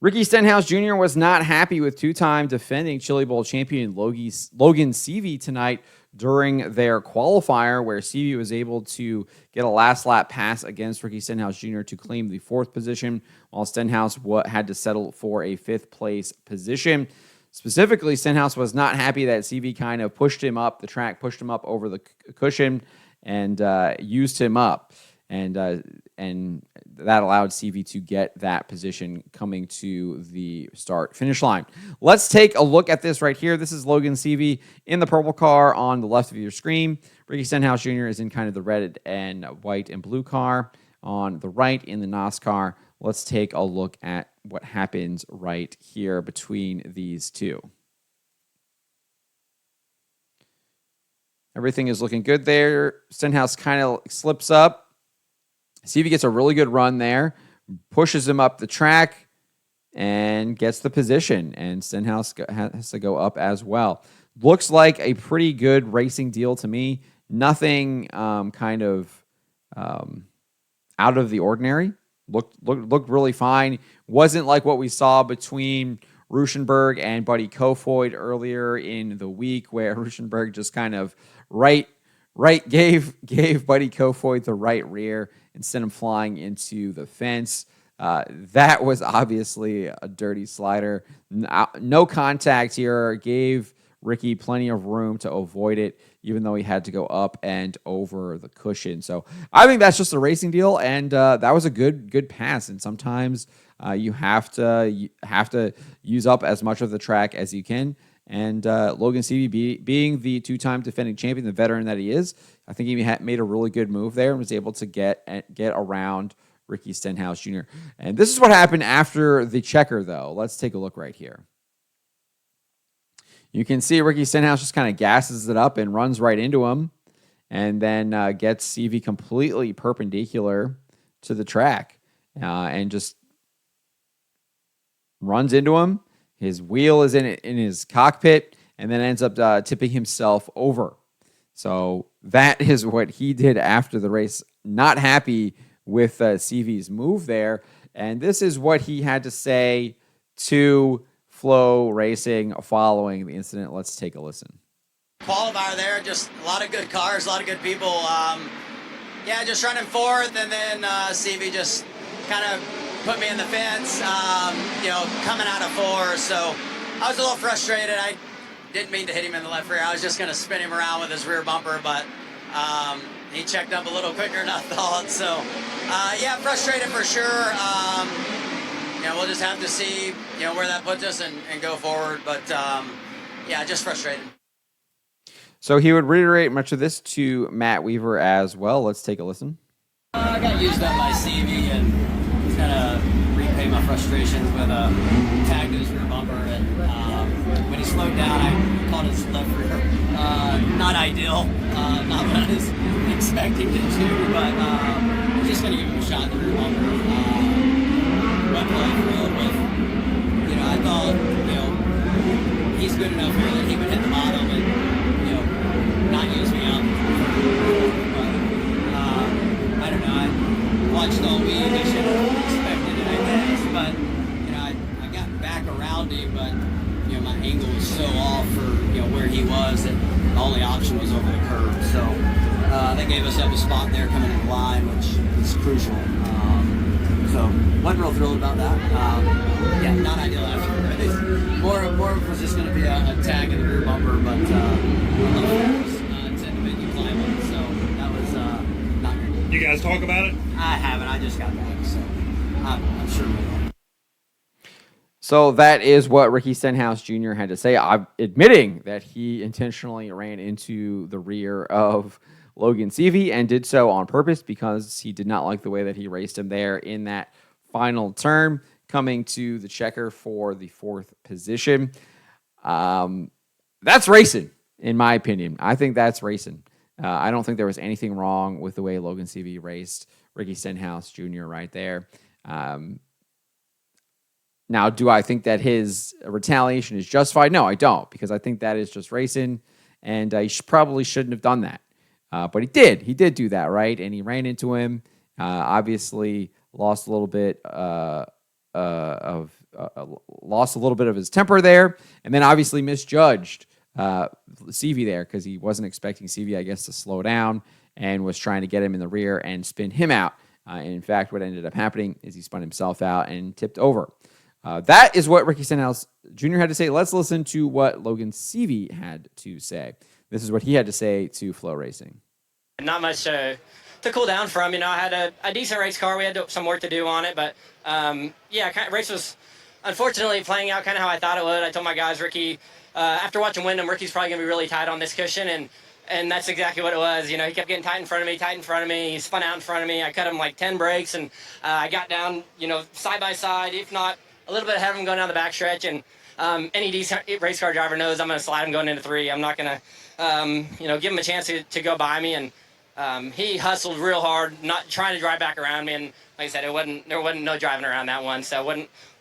Ricky Stenhouse Jr. was not happy with two-time defending Chili Bowl champion Logan Seavey tonight during their qualifier, where Seavey was able to get a last-lap pass against Ricky Stenhouse Jr. to claim the fourth position, while Stenhouse had to settle for a fifth-place position. Specifically, Stenhouse was not happy that Seavey kind of pushed him up the track, pushed him up over the cushion, and used him up. And that allowed Seavey to get that position coming to the start-finish line. Let's take a look at this right here. This is Logan Seavey in the purple car on the left of your screen. Ricky Stenhouse Jr. is in kind of the red and white and blue car on the right in the NOS car. Let's take a look at what happens right here between these two. Everything is looking good there. Stenhouse kind of slips up. Seavey gets a really good run there, pushes him up the track, and gets the position. And Stenhouse has to go up as well. Looks like a pretty good racing deal to me. Nothing kind of out of the ordinary. Looked really fine. Wasn't like what we saw between Ruschenberg and Buddy Kofoid earlier in the week, where Ruschenberg just kind of gave Buddy Kofoid the right rear and sent him flying into the fence. That was obviously a dirty slider. No contact here. Gave Ricky plenty of room to avoid it, even though he had to go up and over the cushion. So I think that's just a racing deal, and that was a good pass. And sometimes you have to use up as much of the track as you can. And Logan Seavey, being the two-time defending champion, the veteran that he is, I think he made a really good move there and was able to get around Ricky Stenhouse Jr. And this is what happened after the checker, though. Let's take a look right here. You can see Ricky Stenhouse just kind of gasses it up and runs right into him, and then gets Seavey completely perpendicular to the track and just runs into him. His wheel is in his cockpit, and then ends up tipping himself over. So that is what he did after the race. Not happy with Seavey's move there. And this is what he had to say to Flow Racing following the incident. Let's take a listen. Qualifier there, just a lot of good cars, a lot of good people. Just running fourth, and then Seavey just kind of put me in the fence, coming out of four. So I was a little frustrated. I didn't mean to hit him in the left rear. I was just going to spin him around with his rear bumper, but he checked up a little quicker than I thought. So, frustrated for sure. We'll just have to see, where that puts us and go forward. But, just frustrated. So he would reiterate much of this to Matt Weaver as well. Let's take a listen. I got used up by Seavey and kind of repay my frustrations with a tag to his rear bumper. And when he slowed down, I caught his left rear. Not ideal, not what I was expecting to do, but I'm just going to give him a shot at the rear bumper. Went through with, I thought, he's good enough here that he would hit the bottom and, not use me up. But I don't know. I watched all week. I should have expected it, I guess. But, I got back around him, but, my angle was so off for, where he was that the only option was over the curb. So that gave us up a spot there coming in the line, which is crucial. So wasn't real thrilled about that. Not ideal after. More was just going to be a tag in the rear bumper, but intended to make you climb it. So that was not good. You guys talk about it? I haven't. I just got back, so I'm sure we will. So that is what Ricky Stenhouse Jr. had to say, admitting that he intentionally ran into the rear of Logan Seavey and did so on purpose because he did not like the way that he raced him there in that final turn, coming to the checker for the fourth position. That's racing, in my opinion. I think that's racing. I don't think there was anything wrong with the way Logan Seavey raced Ricky Stenhouse Jr. right there. Now, do I think that his retaliation is justified? No, I don't, because I think that is just racing, and he probably shouldn't have done that. But he did. He did do that, right? And he ran into him. Obviously lost a little bit lost a little bit of his temper there, and then obviously misjudged Seavey there because he wasn't expecting Seavey, I guess, to slow down and was trying to get him in the rear and spin him out. And in fact, what ended up happening is he spun himself out and tipped over. That is what Ricky Stenhouse Jr. had to say. Let's listen to what Logan Seavey had to say. This is what he had to say to Flow Racing. Not much to cool down from. I had a decent race car. We had some work to do on it, but race was unfortunately playing out kind of how I thought it would. I told my guys, Ricky, after watching Wyndham, Ricky's probably going to be really tight on this cushion, and that's exactly what it was. He kept getting tight in front of me. He spun out in front of me. I cut him like 10 breaks, and I got down, side by side, if not a little bit ahead of him going down the backstretch. And any decent race car driver knows I'm going to slide him going into 3. I'm not going to, give him a chance to go by me. And he hustled real hard, not trying to drive back around me. And like I said, there wasn't no driving around that one. So it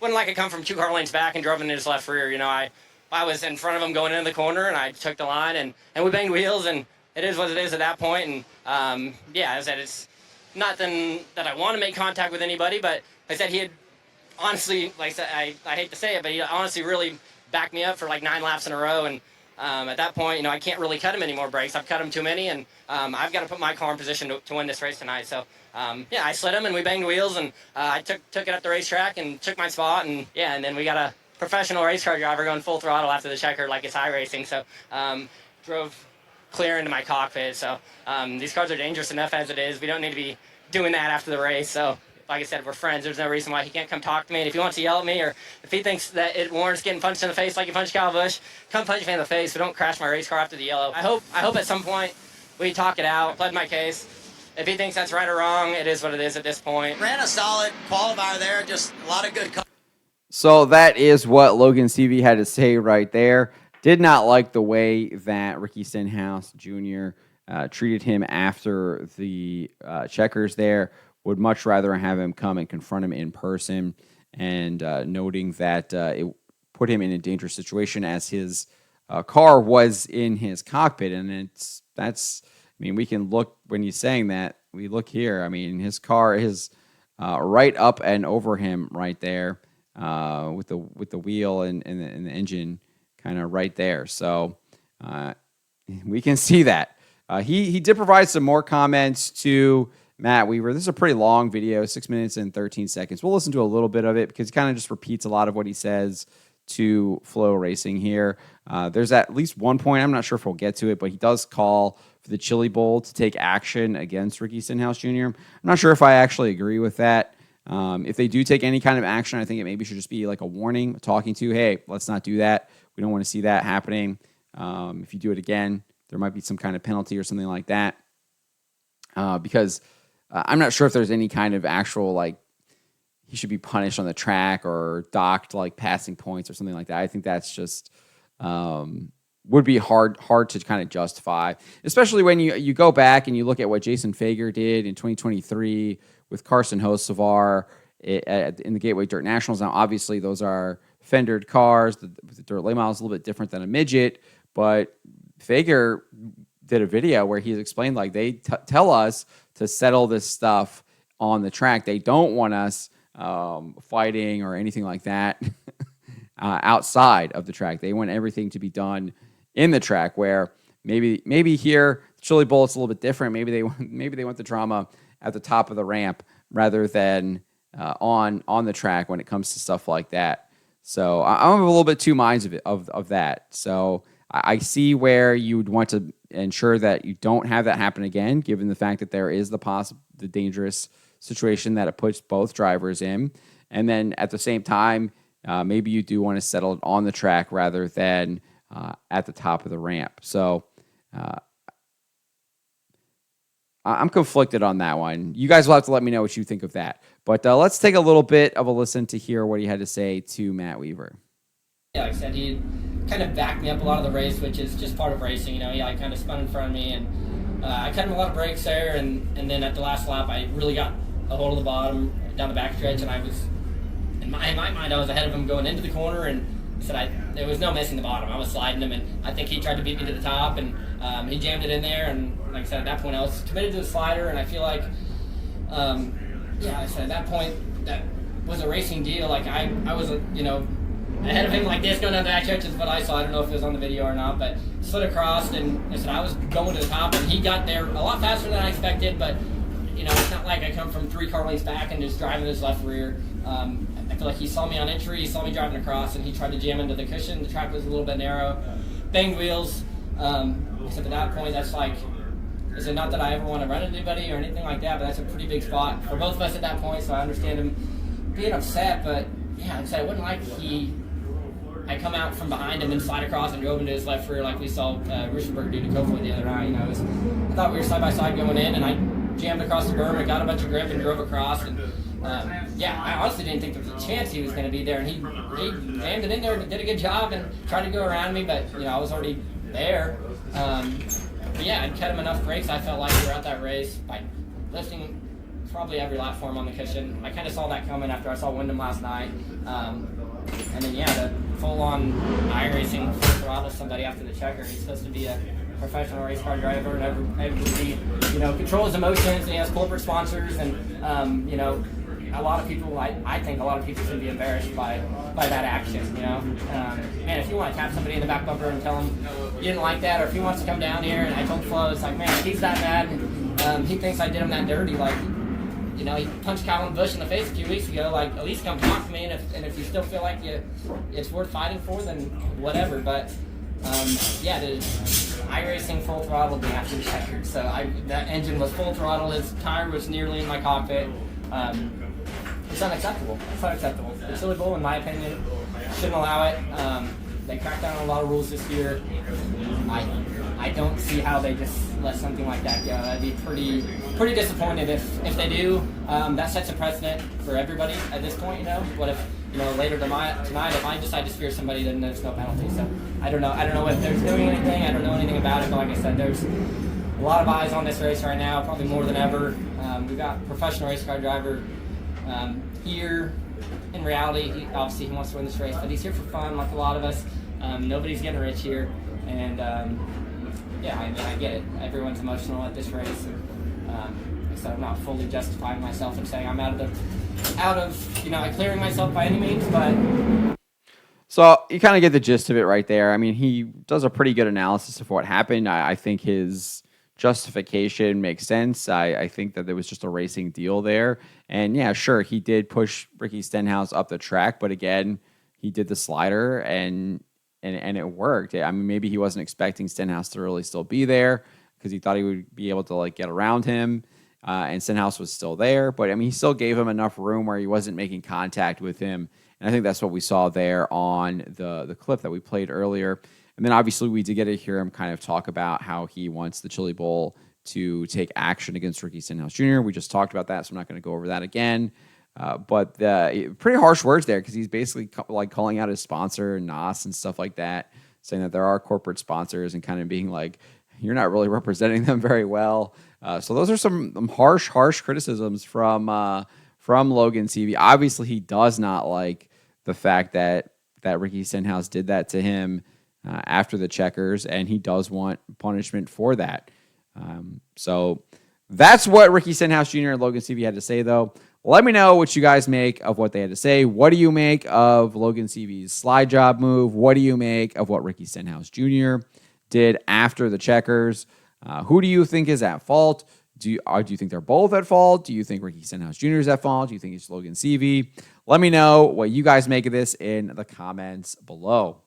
wouldn't like it come from 2 car lanes back and drove into his left rear. I was in front of him going into the corner, and I took the line, and we banged wheels, and it is what it is at that point. And as I said, it's nothing that I want to make contact with anybody, but like I said, he had honestly, like I said, I hate to say it, but he honestly really backed me up for like 9 laps in a row. And at that point, I can't really cut him any more breaks. I've cut him too many, and I've got to put my car in position to win this race tonight. So, I slid him, and we banged wheels, and I took it up the racetrack and took my spot. And then we got a professional race car driver going full throttle after the checker like it's high racing. So, drove clear into my cockpit. So, these cars are dangerous enough as it is. We don't need to be doing that after the race. So, like I said, we're friends. There's no reason why he can't come talk to me. And if he wants to yell at me, or if he thinks that it warrants getting punched in the face like he punched Kyle Busch, come punch me in the face, but don't crash my race car after the yellow. I hope at some point we talk it out, plead my case. If he thinks that's right or wrong, it is what it is at this point. Ran a solid qualifier there, just a lot of good cars. So that is what Logan Seavey had to say right there. Did not like the way that Ricky Stenhouse Jr. Treated him after the checkers there. Would much rather have him come and confront him in person, and noting that it put him in a dangerous situation as his car was in his cockpit. And we can look, when he's saying that, we look here. His car is right up and over him right there, with the wheel and the engine kind of right there. So we can see that. He did provide some more comments to Matt Weaver. This is a pretty long video, 6 minutes and 13 seconds. We'll listen to a little bit of it because he kind of just repeats a lot of what he says to Flow Racing here. There's at least one point, I'm not sure if we'll get to it, but he does call for the Chili Bowl to take action against Ricky Stenhouse Jr. I'm not sure if I actually agree with that. If they do take any kind of action, I think it maybe should just be like a warning, talking to, hey, let's not do that. We don't want to see that happening. If you do it again, there might be some kind of penalty or something like that. Because I'm not sure if there's any kind of actual, he should be punished on the track or docked, passing points or something like that. I think that's just would be hard to kind of justify, especially when you go back and you look at what Jason Fager did in 2023 with Carson Hocevar in the Gateway Dirt Nationals. Now, obviously, those are fendered cars. The dirt late model is a little bit different than a midget, but Fager did a video where he explained they tell us to settle this stuff on the track. They don't want us fighting or anything like that outside of the track. They want everything to be done in the track. Where maybe here Chili Bowl it's a little bit different. Maybe they want the drama at the top of the ramp rather than on the track when it comes to stuff like that. So I'm a little bit two minds of that. So I see where you would want to ensure that you don't have that happen again, given the fact that there is the dangerous situation that it puts both drivers in. And then at the same time, maybe you do want to settle it on the track rather than at the top of the ramp. So I'm conflicted on that one. You guys will have to let me know what you think of that. But let's take a little bit of a listen to hear what he had to say to Matt Weaver. Yeah, like I said, he kind of backed me up a lot of the race, which is just part of racing. He kind of spun in front of me, and I cut him a lot of brakes there. And then at the last lap, I really got a hold of the bottom down the backstretch, and I was, in my mind, I was ahead of him going into the corner, and he said there was no missing the bottom. I was sliding him, and I think he tried to beat me to the top, and he jammed it in there. And like I said, at that point, I was committed to the slider, and I feel like, like I said, at that point, that was a racing deal. Like I was, ahead of him like this going down the back stretch is what I saw. I don't know if it was on the video or not, but slid across, and I said I was going to the top, and he got there a lot faster than I expected. But it's not like I come from 3 car lengths back and just driving his left rear. I feel like he saw me on entry, he saw me driving across, and he tried to jam into the cushion. The track was a little bit narrow, banged wheels. Except at that point, that's like, is it not that I ever want to run into anybody or anything like that, but that's a pretty big spot for both of us at that point. So I understand him being upset, but yeah, it wasn't like I come out from behind him and slide across and drove into his left rear like we saw Ruschenberger do to Kofoid the other night. I thought we were side by side going in, and I jammed across the berm and got a bunch of grip and drove across. And I honestly didn't think there was a chance he was going to be there. And he jammed it in there and did a good job and tried to go around me, but I was already there. But yeah, I'd cut him enough brakes. I felt like throughout that race by lifting probably every lap for him on the cushion. I kind of saw that coming after I saw Wyndham last night. And then the full-on iRacing full throttle somebody after the checker. He's supposed to be a professional race car driver and able to control his emotions, and he has corporate sponsors, and a lot of people, I think a lot of people should be embarrassed by that action. Man, if you want to tap somebody in the back bumper and tell him you didn't like that, or if he wants to come down here, and I told Flo, it's like, man, if he's that mad, and he thinks I did him that dirty, he punched Colin Bush in the face a few weeks ago. At least come talk to me, and if you still feel like it's worth fighting for, then whatever. But the iRacing full throttled me after the checker. So that engine was full throttle. His tire was nearly in my cockpit. It's unacceptable. It's unacceptable. The Chili Bowl, in my opinion, shouldn't allow it. They cracked down on a lot of rules this year. I don't see how they just let something like that go. I'd be pretty disappointed if they do. That sets a precedent for everybody at this point. What if later tonight if I decide to spear somebody, then there's no penalty. So I don't know if they're doing anything. I don't know anything about it. But like I said, there's a lot of eyes on this race right now, probably more than ever. We've got a professional race car driver here. In reality, he wants to win this race, but he's here for fun, like a lot of us. Nobody's getting rich here, and I get it. Everyone's emotional at this race, and so I'm not fully justifying myself and saying I'm out of clearing myself by any means, but. So you kind of get the gist of it right there. I mean, he does a pretty good analysis of what happened. I think his justification makes sense. I think that there was just a racing deal there. And yeah, sure, he did push Ricky Stenhouse up the track, but again, he did the slider and it worked. I mean, maybe he wasn't expecting Stenhouse to really still be there because he thought he would be able to get around him. And Stenhouse was still there, but I mean, he still gave him enough room where he wasn't making contact with him. And I think that's what we saw there on the clip that we played earlier. And then obviously we did get to hear him kind of talk about how he wants the Chili Bowl to take action against Ricky Stenhouse Jr. We just talked about that, so I'm not going to go over that again. But pretty harsh words there because he's basically calling out his sponsor, NOS, and stuff like that, saying that there are corporate sponsors and kind of being like, you're not really representing them very well. So those are some harsh criticisms from Logan Seavey. Obviously, he does not like the fact that Ricky Stenhouse did that to him after the checkers, and he does want punishment for that. So that's what Ricky Stenhouse Jr. and Logan Seavey had to say, though. Let me know what you guys make of what they had to say. What do you make of Logan Seavey's slide job move? What do you make of what Ricky Stenhouse Jr. did after the checkers? Who do you think is at fault? Do you think they're both at fault? Do you think Ricky Stenhouse Jr. is at fault? Do you think it's Logan Seavey? Let me know what you guys make of this in the comments below.